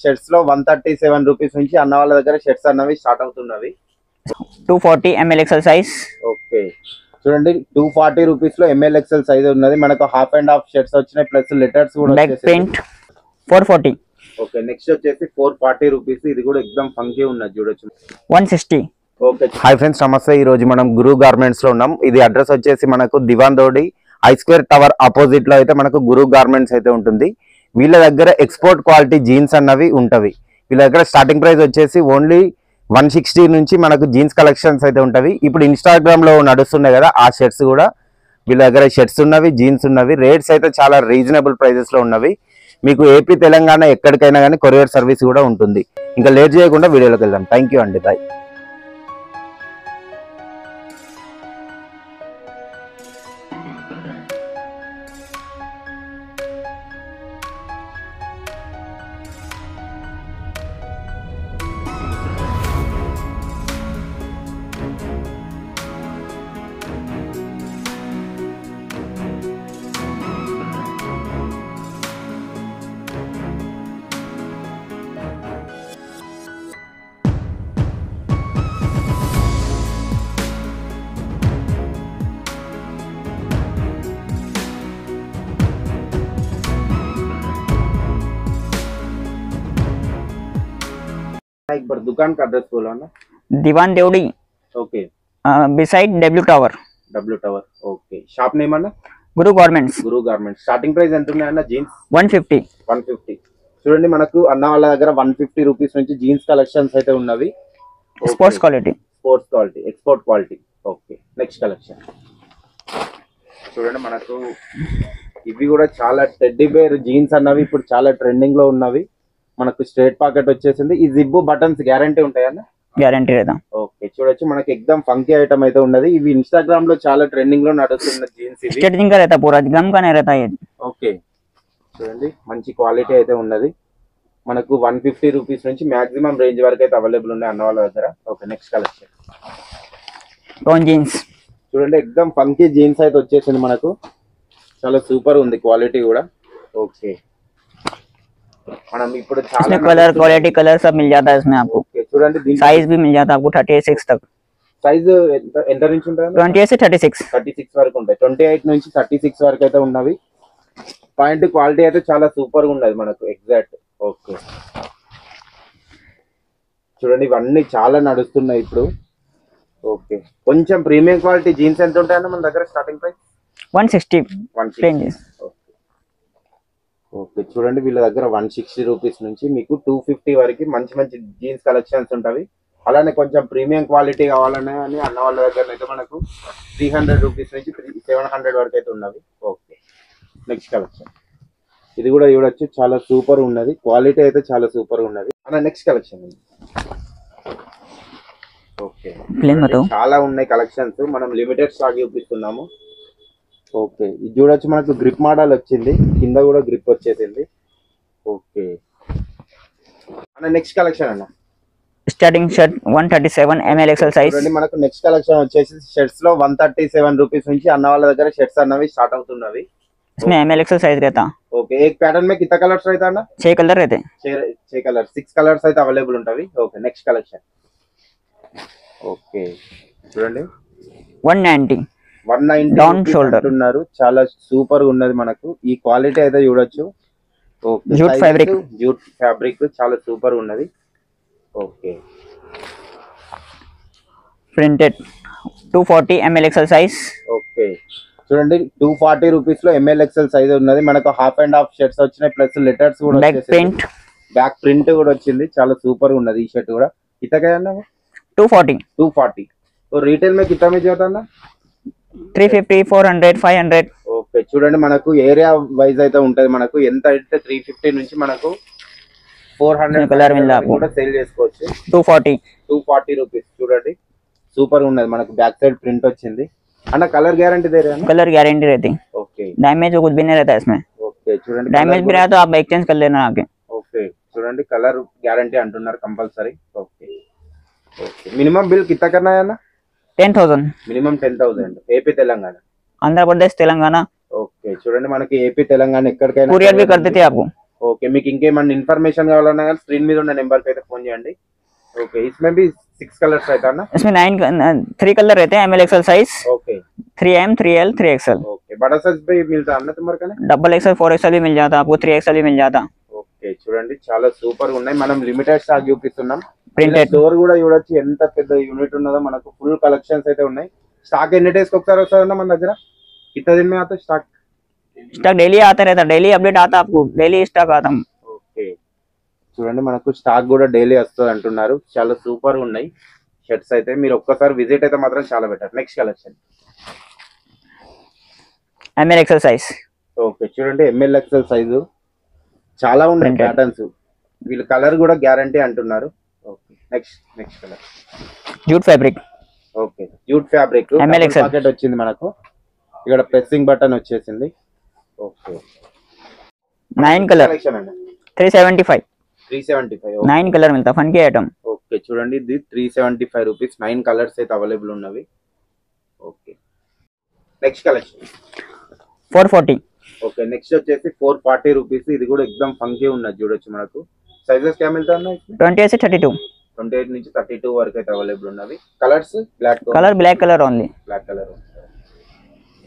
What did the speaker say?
Shirts లో 137 rupees నుంచి అన్న వాళ్ళ దగ్గర షర్ట్స్ అన్నవి స్టార్ట్ అవుతున్నవి. 240 ml XL సైజ్. ఓకే చూడండి 240 రూపీస్ లో ML XL సైజ్ ఉన్నది. మనకు హాఫ్ అండ్ హాఫ్ షర్ట్స్ వచ్చినాయి ప్లస్ లెటర్స్ కూడా బ్యాక్ ప్రింట్ 440. ఓకే నెక్స్ట్ వచ్చేసి 440 రూపీస్. ఇది కూడా ఎక్దమ్ ఫంకీ ఉన్నది చూడొచ్చు. 160. ఓకే హాయ్ ఫ్రెండ్స్ నమస్తే. ఈ రోజు మనం గురు గార్మెంట్స్ లో ఉన్నాం. ఇది అడ్రస్ వచ్చేసి మనకు Diwan road I square tower opposite లో అయితే మనకు గురు గార్మెంట్స్ అయితే ఉంటుంది. వీళ్ళ దగ్గర ఎక్స్పోర్ట్ క్వాలిటీ జీన్స్ అన్నవి ఉంటవి. వీళ్ళ దగ్గర స్టార్టింగ్ ప్రైస్ వచ్చేసి ఓన్లీ 160 నుంచి మనకు జీన్స్ కలెక్షన్స్ అయితే ఉంటవి. ఇప్పుడు ఇన్స్టాగ్రామ్ లో నడుస్తున్నాయి కదా ఆ షర్ట్స్ కూడా వీళ్ళ దగ్గర షర్ట్స్ ఉన్నవి, జీన్స్ ఉన్నవి. రేట్స్ అయితే చాలా రీజనబుల్ ప్రైజెస్ లో ఉన్నవి. మీకు ఏపీ తెలంగాణ ఎక్కడికైనా కానీ కొరియర్ సర్వీస్ కూడా ఉంటుంది. ఇంకా లేట్ చేయకుండా వీడియోలోకి వెళ్దాం. థ్యాంక్ యూ అండి, బాయ్. एक बार दुकान का एड्रेस बोलो ना. Diwan Deodi. Okay beside W Tower. W Tower. Okay shop name అన్న Guru garments. Guru garments. Starting price ఎంత ఉన్నాయి అన్న జీన్స్? 150. 150. చూడండి మనకు అన్న వాళ్ళ దగ్గర 150 రూపీస్ నుంచి జీన్స్ కలెక్షన్స్ అయితే ఉన్నవి. Sports quality, export quality. Okay next collection చూడండి. మనకు ఇవి కూడా చాలా టెడ్డీ బేర్ జీన్స్ అన్నవి ఇప్పుడు చాలా ట్రెండింగ్ లో ఉన్నవి. మనకు స్ట్రైట్ పాకెట్ వచ్చేసింది. ఈ జిబ్బు బటన్స్ గ్యారంటీ ఉంటాయన్న? గ్యారంటీ లేదా? ఓకే చూడొచ్చు మనకి ఎక్దమ్ ఫంకీ ఐటమ్ అయితే ఉన్నది. ఇవి ఇన్స్టాగ్రామ్ లో చాలా ట్రెండింగ్ లో నడుస్తున్న జీన్స్ ఇవి. స్ట్రెచింగ్ కా रहता पूरा गम का नहीं रहता ये. ఓకే చూడండి మంచి క్వాలిటీ అయితే ఉన్నది. మనకు 150 రూపీస్ నుంచి మాక్సిమం రేంజ్ వరకు అయితే అవైలబుల్ ఉన్నాయి అన్న వాళ్ళ దగ్గర. Okay next collection tone jeans. చూడండి ఎక్దమ్ ఫంకీ జీన్స్ అయితే వచ్చేసింది మనకు. చాలా సూపర్ ఉంది క్వాలిటీ కూడా. ఓకే మనం ఇప్పుడు చాలా कलर क्वालिटी कलर सब मिल जाता है इसमें आपको. చూడండి साइज भी मिल जाता है आपको 36 तक. సైజ్ ఎంత నుంచి ఉంటుంది? 28 से 36. 36 వరకు ఉంటాయి. 28 నుంచి 36 వరకు అయితే ఉన్నవి. పాయింట్ క్వాలిటీ అయితే చాలా సూపర్ గా ఉన్నది మనకు ఎగ్జాక్ట్. ఓకే చూడండి ఇవన్నీ చాలా నడుస్తున్నాయి ఇప్పుడు. ఓకే కొంచెం ప్రీమియం క్వాలిటీ జీన్స్ ఎంత ఉంటాయన్న మన దగ్గర స్టార్టింగ్ ప్రైస్? 160 రేంజెస్. ఓకే చూడండి వీళ్ళ దగ్గర 160 రూపీస్ నుంచి మీకు 250 వరకు మంచి మంచి జీన్స్ కలెక్షన్స్ ఉంటాయి. అలానే కొంచెం ప్రీమియం క్వాలిటీ కావాలనే అని అన్న వాళ్ళ దగ్గర అయితే మనకు 300 రూపీస్ నుంచి 700 వరకు అయితే ఉన్నవి. ఓకే నెక్స్ట్ కలెక్షన్ ఇది కూడా చూడొచ్చు చాలా సూపర్ ఉన్నది. క్వాలిటీ అయితే చాలా సూపర్ ఉన్నది అన్న. నెక్స్ట్ కలెక్షన్ ఓకే చాలా ఉన్నాయి కలెక్షన్స్. మనం లిమిటెడ్ స్టాక్ చూపిస్తున్నాము. ఓకే ఇది చూడొచ్చు మనకు గ్రిప్ మోడల్ వచ్చింది. కింద కూడా గ్రిప్ వచ్చేసింది. ఓకే అన్న నెక్స్ట్ కలెక్షన్ అన్న starting shirt 137 ml XL size. చూడండి మనకు నెక్స్ట్ కలెక్షన్ వచ్చేసి షర్ట్స్ లో 137 రూపీస్ నుంచి అన్న వాళ్ళ దగ్గర షర్ట్స్ అన్నవి స్టార్ట్ అవుతున్నవి. इसमें ml XL साइज रहता. ఓకే एक पैटर्न में कितना कलर्स रहता है ना? 6 कलर रहते. 6 कलर्स 6 కలర్స్ అయితే అవైలబుల్ ఉంటాయి. ఓకే నెక్స్ట్ కలెక్షన్ ఓకే చూడండి 190 డౌన్ షోల్డర్ ఉన్నారు. చాలా సూపర్ గా ఉన్నది మనకు. ఈ క్వాలిటీ అయితే చూడొచ్చు. ఓకే జూట్ ఫ్యాబ్రిక్ చాలా సూపర్ ఉన్నది. Okay printed 240 ml XL size. Okay చూడండి 240 రూపీస్ లో ML XL సైజ్ ఉన్నది. మనకు హాఫ్ అండ్ హాఫ్ షర్ట్స్ వచ్చినాయి ప్లస్ లెటర్స్ కూడా వచ్చేసింది. బ్యాక్ ప్రింట్ కూడా వచ్చింది. చాలా సూపర్ గా ఉన్నది ఈ షర్ట్ కూడా. कितना है ना? 240. तो रिटेल में कितना में जाता ना? 350, 400, 500. ఓకే చూడండి మనకు ఏరియా వైజ్ అయితే ఉంటది. మనకు ఎంత అంటే 350 నుంచి మనకు 400 కలర్ కూడా సేల్ చేసుకోవచ్చు. 240 రూపీస్ చూడండి సూపర్ ఉన్నది. మనకు బ్యాక్ సైడ్ ప్రింట్ వచ్చింది. అన్న కలర్ गारंटी दे रहे हैं? कलर गारंटी रहती है. ओके डैमेज कुछ भी नहीं रहता इसमें. ఓకే చూడండి डैमेज भी रहा तो आप एक्सचेंज कर लेना आके. ఓకే చూడండి కలర్ గ్యారంటీ అంటున్నారు compulsory. Okay okay minimum bill कितना करना है ना? 10,000 minimum 10,000. AP Telangana, Andhra Pradesh Telangana. Okay చూడండి మనకి ఏపీ తెలంగాణ ఎక్కడికైనా कुरियर भी कर देते हैं आपको. ఓకే, మీకు ఇంకేమన్నా ఇన్ఫర్మేషన్ కావాలన్నా కానీ స్క్రీన్ మీద ఉన్న నెంబర్ కి అయితే ఫోన్ చేయండి. ఓకే, इसमें भी 6 कलर्स रहता है ना? इसमें 3 कलर रहते हैं ML XL size. Okay 3M 3L 3XL. Okay, बड़ा साइज भी मिलता है ना तुम्हारे का? डबल XL 4XL भी मिल जाता, आपको 3XL भी मिल जाता. ఓకే చూడండి, చాలా సూపర్ గా ఉన్నాయి. మనం లిమిటెడ్ స్టాక్ చూపిస్తున్నాం. ప్రింటెడ్ స్టోర్ కూడా చూడొచ్చు ఎంత పెద్ద యూనిట్ ఉన్నదో. మనకు ఫుల్ కలెక్షన్స్ అయితే ఉన్నాయి. స్టాక్ ఎన్ని డేస్ కి ఒకసారి వస్తుందన్న మన దగ్గర? कितना दिन में आता स्टॉक? स्टॉक डेली आता रहता, डेली अपडेट आता, आपको डेली स्टॉक आता. ఓకే చూడండి, మనకు స్టాక్ కూడా డైలీ వస్తుంది అంటున్నారు. చాలా సూపర్ గా ఉన్నాయి షర్ట్స్ అయితే. మీరు ఒక్కసారి విజిట్ అయితే మాత్రం చాలా better. Next collection ML XL size. Okay చూడండి, ML XL సైజు చాలా ఉన్నాయి ప్యాటర్న్స్. వీళ్ళ కలర్ కూడా గ్యారంటీ అంటున్నారు. Okay next colour jute fabric. Okay jute fabric ML XL pocket వచ్చింది మనకు. ఇక్కడ ప్రెస్సింగ్ బటన్ వచ్చేసింది. ఓకే 9 कलर కలెక్షన్ అండి. 375. 375 9 कलर मिलता, फन की आइटम. ఓకే చూడండి, ఇది 375 రూపీస్. 9 కలర్స్ అయితే అవైలబుల్ ఉన్నవి. Okay next collection 440. Okay next వచ్చేసి 440 రూపీస్. ఇది కూడా ఎక్దమ్ ఫంకీ ఉన్నది చూడొచ్చు. మనకు సైజెస్ क्या मिलता है? 28 से 32. 28 నుంచి 32 వరకు అయితే అవైలబుల్ ఉన్నవి. Colours black colour black colour only. Black colour